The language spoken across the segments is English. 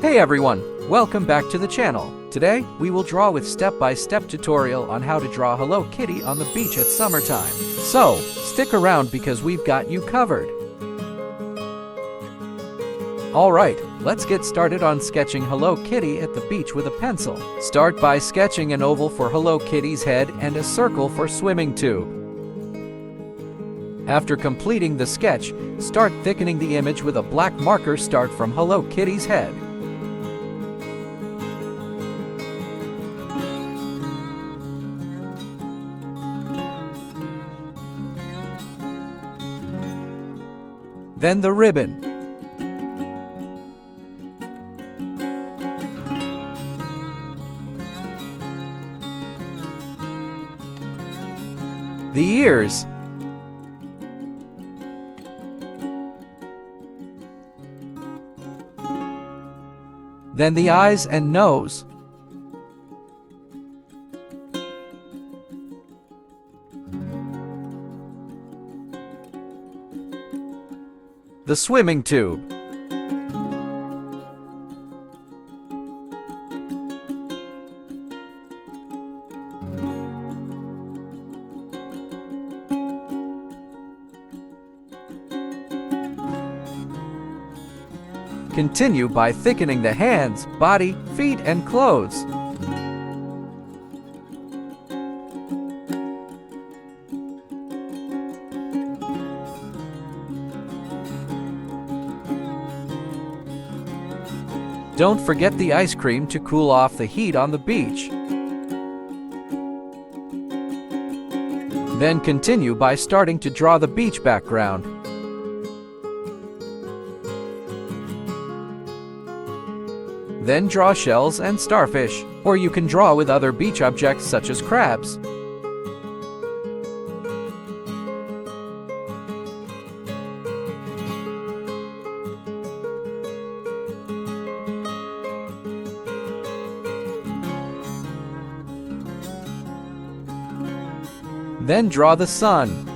Hey everyone, welcome back to the channel. Today, we will draw with step-by-step tutorial on how to draw Hello Kitty on the beach at summertime. So, stick around because we've got you covered. Alright, let's get started on sketching Hello Kitty at the beach with a pencil. Start by sketching an oval for Hello Kitty's head and a circle for swimming tube. After completing the sketch, start thickening the image with a black marker. Start from Hello Kitty's head. Then the ribbon. The ears. Then the eyes and nose. The swimming tube. Continue by thickening the hands, body, feet, and clothes. Don't forget the ice cream to cool off the heat on the beach. Then continue by starting to draw the beach background. Then draw shells and starfish, or you can draw with other beach objects such as crabs. Then draw the sun.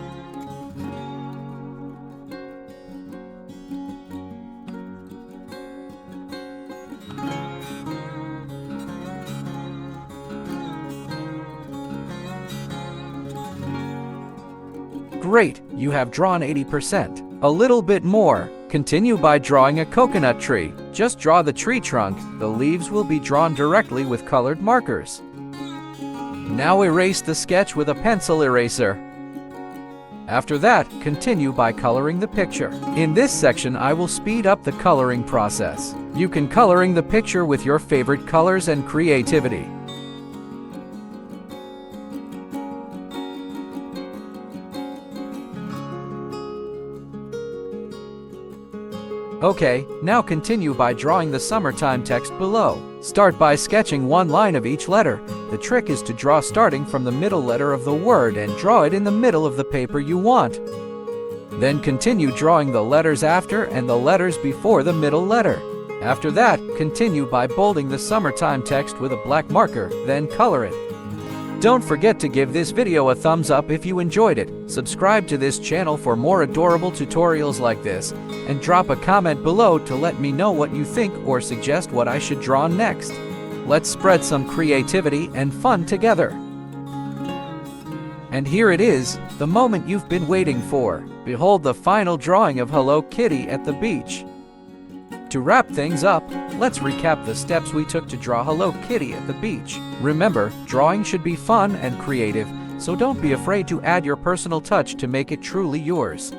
Great, you have drawn 80%. A little bit more. Continue by drawing a coconut tree. Just draw the tree trunk. The leaves will be drawn directly with colored markers. Now erase the sketch with a pencil eraser. After that, continue by coloring the picture. In this section, I will speed up the coloring process. You can coloring the picture with your favorite colors and creativity. Okay, now continue by drawing the summertime text below. Start by sketching one line of each letter. The trick is to draw starting from the middle letter of the word and draw it in the middle of the paper you want. Then continue drawing the letters after and the letters before the middle letter. After that, continue by bolding the summertime text with a black marker, then color it. Don't forget to give this video a thumbs up if you enjoyed it, subscribe to this channel for more adorable tutorials like this, and drop a comment below to let me know what you think or suggest what I should draw next. Let's spread some creativity and fun together. And here it is, the moment you've been waiting for. Behold the final drawing of Hello Kitty at the beach. To wrap things up, let's recap the steps we took to draw Hello Kitty at the beach. Remember, drawing should be fun and creative, so don't be afraid to add your personal touch to make it truly yours.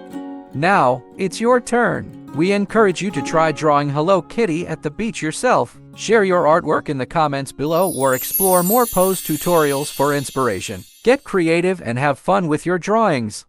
Now, it's your turn. We encourage you to try drawing Hello Kitty at the beach yourself. Share your artwork in the comments below or explore more pose tutorials for inspiration. Get creative and have fun with your drawings.